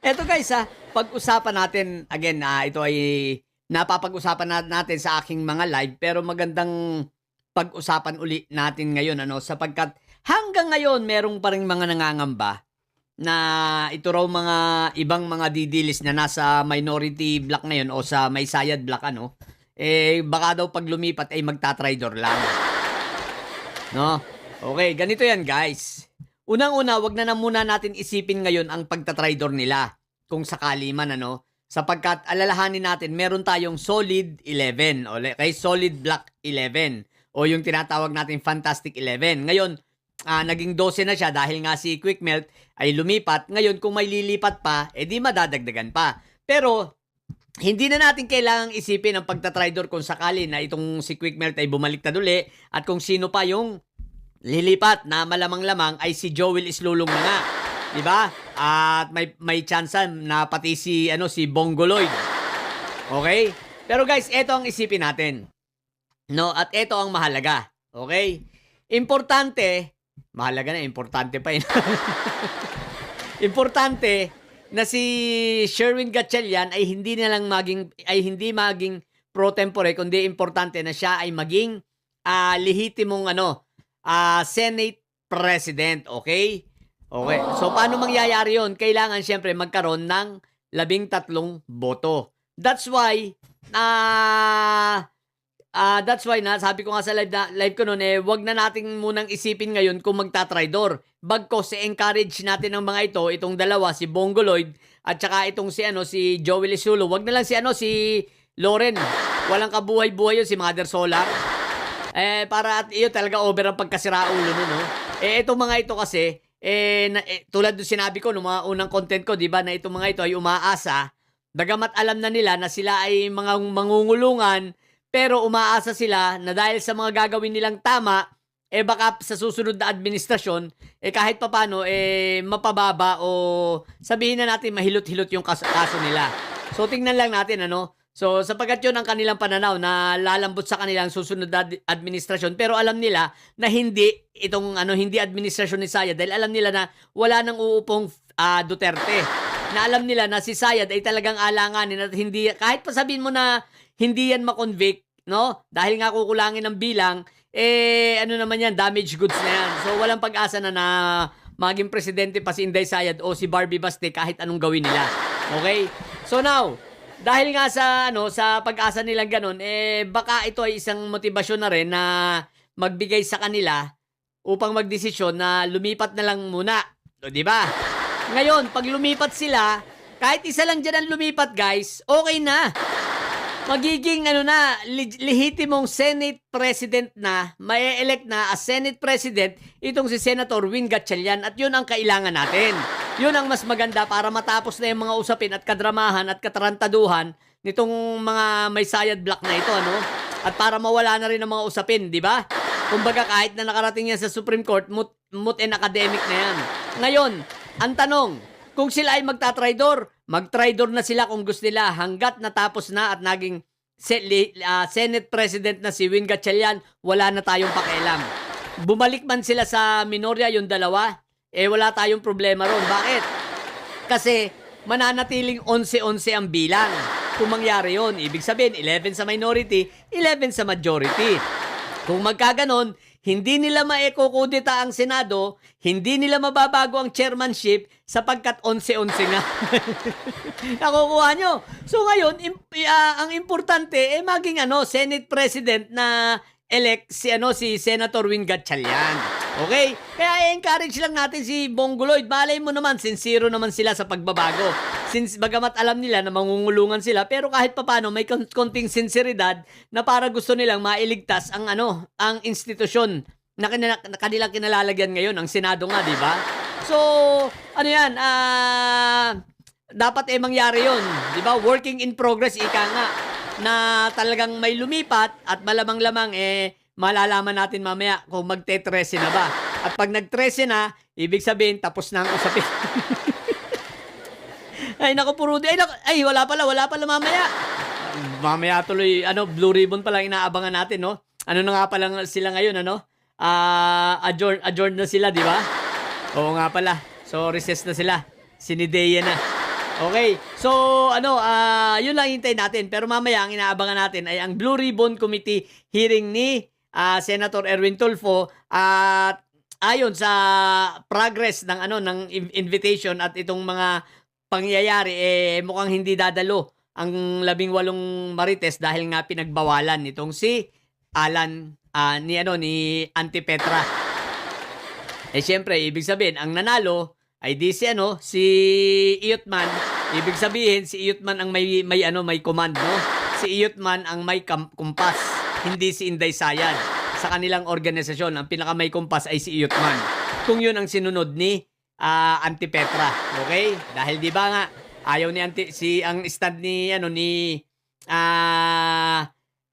Eto guys pag-usapan natin again, ito ay napapag-usapan natin sa aking mga live pero magandang pag-usapan uli natin ngayon sapagkat hanggang ngayon merong pa ring mga nangangamba na ito raw mga ibang mga didilis na nasa minority block ngayon o sa may sayad block baka daw pag lumipat ay magta-traitor lang. No? Okay, ganito yan guys. Unang-una, wag na muna natin isipin ngayon ang pagta-traitor nila kung sakali man sapagkat alalahanin natin meron tayong solid 11 o kay solid block 11 o yung tinatawag natin fantastic 11. Ngayon, naging 12 na siya dahil nga si Quick Melt ay lumipat. Ngayon, kung may lilipat pa, di madadagdagan pa. Pero, hindi na natin kailangang isipin ang pagta-traitor kung sakali na itong si Quick Melt ay bumaliktad uli at kung sino pa yung lilipat na malamang-lamang ay si Joel Islulong na nga. Diba? At may chance na pati si Bongo Lloyd. Okay? Pero guys, eto ang isipin natin. No, at eto ang mahalaga. Okay? Importante, mahalaga na, importante pa yun. Importante na si Sherwin Gatchalian ay hindi maging pro tempore, kundi importante na siya ay maging lehitimong Senate President, okay? Okay. So paano mangyayari 'yon? Kailangan siyempre magkaroon ng 13 boto. That's why sabi ko nga sa live ko noon wag na nating munang isipin ngayon kung magta-traitor. Bagkos encourage natin ang mga itong dalawa, si Bongo Lloyd at saka itong si Joel Isulo. Wag na lang si Loren. Walang kabuhay-buhay 'yun, si Mother Solar. Para at iyo talaga over ang pagkasiraulo no. Itong mga ito kasi tulad ng sinabi ko no mga unang content ko, 'di ba, na itong mga ito ay umaasa, bagamat alam na nila na sila ay mga mangungulungan, pero umaasa sila na dahil sa mga gagawin nilang tama, baka sa susunod na administrasyon, kahit papano, mapababa o sabihin na natin mahilot-hilot yung kaso nila. So, tingnan lang natin, So, sapagkat yun ang kanilang pananaw na lalambot sa kanilang susunod na administrasyon. Pero alam nila na hindi administrasyon ni Sayad dahil alam nila na wala nang uupong Duterte. Na alam nila na si Sayad ay talagang alanganin at hindi, kahit pa sabihin mo na hindi yan makonvict, no? Dahil nga kukulangin ng bilang, naman yan, damaged goods na yan. So, walang pag-asa na maging presidente pa si Inday Sayad o si Barbie Baste kahit anong gawin nila. Okay? So now, dahil nga sa pag-asa nilang ganun, baka ito ay isang motibasyon na rin na magbigay sa kanila upang magdesisyon na lumipat na lang muna. O, di ba? Ngayon, pag lumipat sila, kahit isa lang dyan ang lumipat, guys, okay na. Magiging lehitimong Senate President na, may-elect na as Senate President itong si Senator Win Gatchalian at yun ang kailangan natin. Yun ang mas maganda para matapos na yung mga usapin at kadramahan at katarantaduhan nitong mga may sayad block na ito, At para mawala na rin ang mga usapin, di ba? Kumbaga kahit na nakarating yan sa Supreme Court, moot and academic na yan. Ngayon, ang tanong, kung sila ay mag-traitor na sila kung gusto nila hanggat natapos na at naging Senate President na si Win Gatchalian, wala na tayong pakialam. Bumalik man sila sa minorya, yung dalawa, wala tayong problema ron. Bakit? Kasi mananatiling 11-11 ang bilang. Kung mangyari yon, ibig sabihin 11 sa minority, 11 sa majority. Kung magkaganon, hindi nila maekukudita ang Senado, hindi nila mababago ang chairmanship sapagkat 11-11 nga. Nakukuha nyo. So ngayon, ang importante maging Senate President na elect si Senator Win Gatchalian. Okay? Kaya encourage lang natin si Bongo Lloyd. Malay mo naman, sincero naman sila sa pagbabago. Since bagamat alam nila na mangungulungan sila, pero kahit papano may konting sinseridad na para gusto nilang mailigtas ang institusyon na kanilang kinalalagyan ngayon, ang Senado nga, di ba? So, dapat mangyari yun. Di ba? Working in progress, ika nga, na talagang may lumipat at malamang-lamang malalaman natin mamaya kung magte-13 na ba. At pag nag-13 na, ibig sabihin, tapos na ang usapin. Ay, naku, Purudi. Ay, wala pala mamaya. Mamaya tuloy, Blue Ribbon pala inaabangan natin, no? Ano na nga pala sila ngayon, adjourn na sila, di ba? Oo nga pala. So, recess na sila. Sinideya na. Okay. So, yun lang hintayin natin. Pero mamaya, ang inaabangan natin ay ang Blue Ribbon Committee hearing ni Senator Erwin Tulfo at ayon sa progress ng invitation at itong mga pangyayari mukhang hindi dadalo ang 18 marites dahil nga pinagbawalan nitong si Alan ni Auntie Petra. Siyempre, ibig sabihin ang nanalo ay si Iyotman. Ibig sabihin si Iyotman ang may command, no? Si Iyotman ang may kumpas, hindi si Inday Sayad. Sa kanilang organisasyon, ang pinaka may kumpas ay si Iyotman. Kung yun ang sinunod ni Auntie Petra, okay? Dahil di ba nga ayaw ni ang stand ni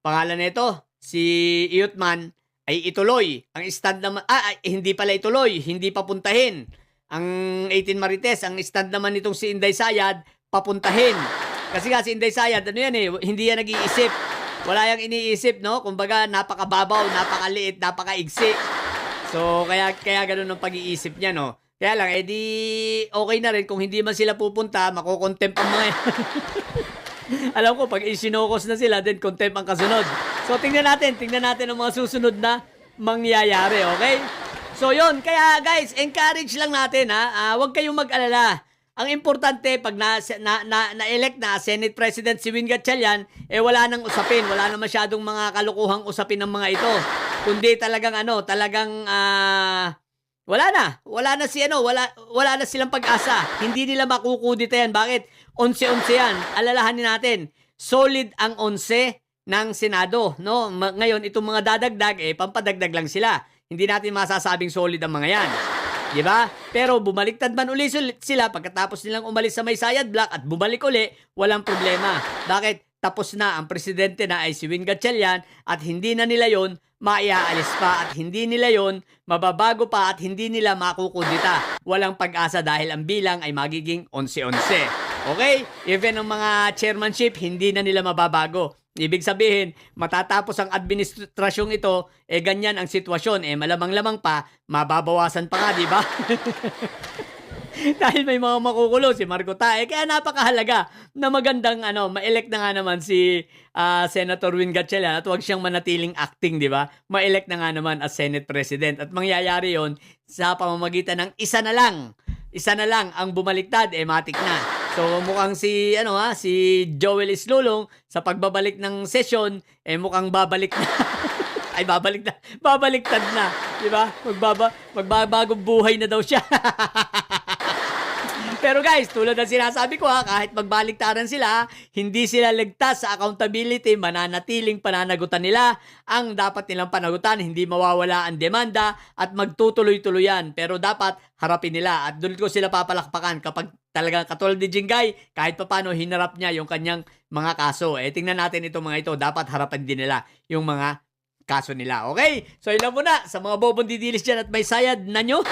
pangalan nito, si Iyotman ay ituloy. Ang stand naman hindi pala ituloy, hindi papuntahin. Ang 18 Marites, ang stand naman nitong si Inday Sayad, papuntahin. Kasi si Inday Sayad, hindi yan nag-iisip. Wala yang iniisip, no? Kumbaga, napakababaw, napakaliit, napakaigsi. So, kaya ganun ang pag-iisip niya, no? Kaya lang, okay na rin kung hindi man sila pupunta, makukontempt ang mga yan. Alam ko, pag isinokos na sila, then contempt ang kasunod. So, tingnan natin ang mga susunod na mangyayari, okay? So, yun. Kaya, guys, encourage lang natin, huwag kayong mag-alala. Ang importante, pag na-elect na Senate President si Win Gatchalian, wala nang usapin. Wala na masyadong mga kalukuhang usapin ng mga ito. Kundi talagang, wala na. Wala na silang pag-asa. Hindi nila makukudita yan. Bakit? 11-11 yan. Alalahanin natin. Solid ang 11 ng Senado, no? Ngayon, itong mga dadagdag, pampadagdag lang sila. Hindi natin masasabing solid ang mga yan. Di ba? Pero bumaliktad man uli sila pagkatapos nilang umalis sa May Sayad Block at bumalik uli, walang problema. Bakit? Tapos na ang presidente na ay si Win Gatchalian at hindi na nila yon maiaalis pa at hindi nila yon mababago pa at hindi nila makukudita. Walang pag-asa dahil ang bilang ay magiging 11-11. Okay? Even ang mga chairmanship, hindi na nila mababago. Ibig sabihin, matatapos ang administrasyong ito, ganyan ang sitwasyon, malamang-lamang pa, mababawasan pa nga, di ba? Dahil may mga makukulo si Marco Tae, kaya napakahalaga na magandang ma-elect na nga naman si Senator Win Gatchalian at huwag siyang manatiling acting, di ba? Ma-elect na nga naman as Senate President at mangyayari yon sa pamamagitan ng isa na lang ang bumaliktad, matik na. So mukhang si Joel Islulong sa pagbabalik ng session mukhang babalik na. Ay babaliktad na, di ba? Magbabagong buhay na daw siya. Pero guys, tulad ng sinasabi ko kahit magbaliktaran sila, hindi sila ligtas sa accountability, mananatiling pananagutan nila ang dapat nilang panagutan, hindi mawawala ang demanda at magtutuloy-tuloyan. Pero dapat harapin nila at doon ko sila papalakpakan kapag talagang katulad ni Jingay, kahit paano hinarap niya yung kanyang mga kaso. Tingnan natin itong mga ito, dapat harapan din nila yung mga kaso nila. Okay? So ilan muna sa mga bobong didilis dyan at may sayad na nyo.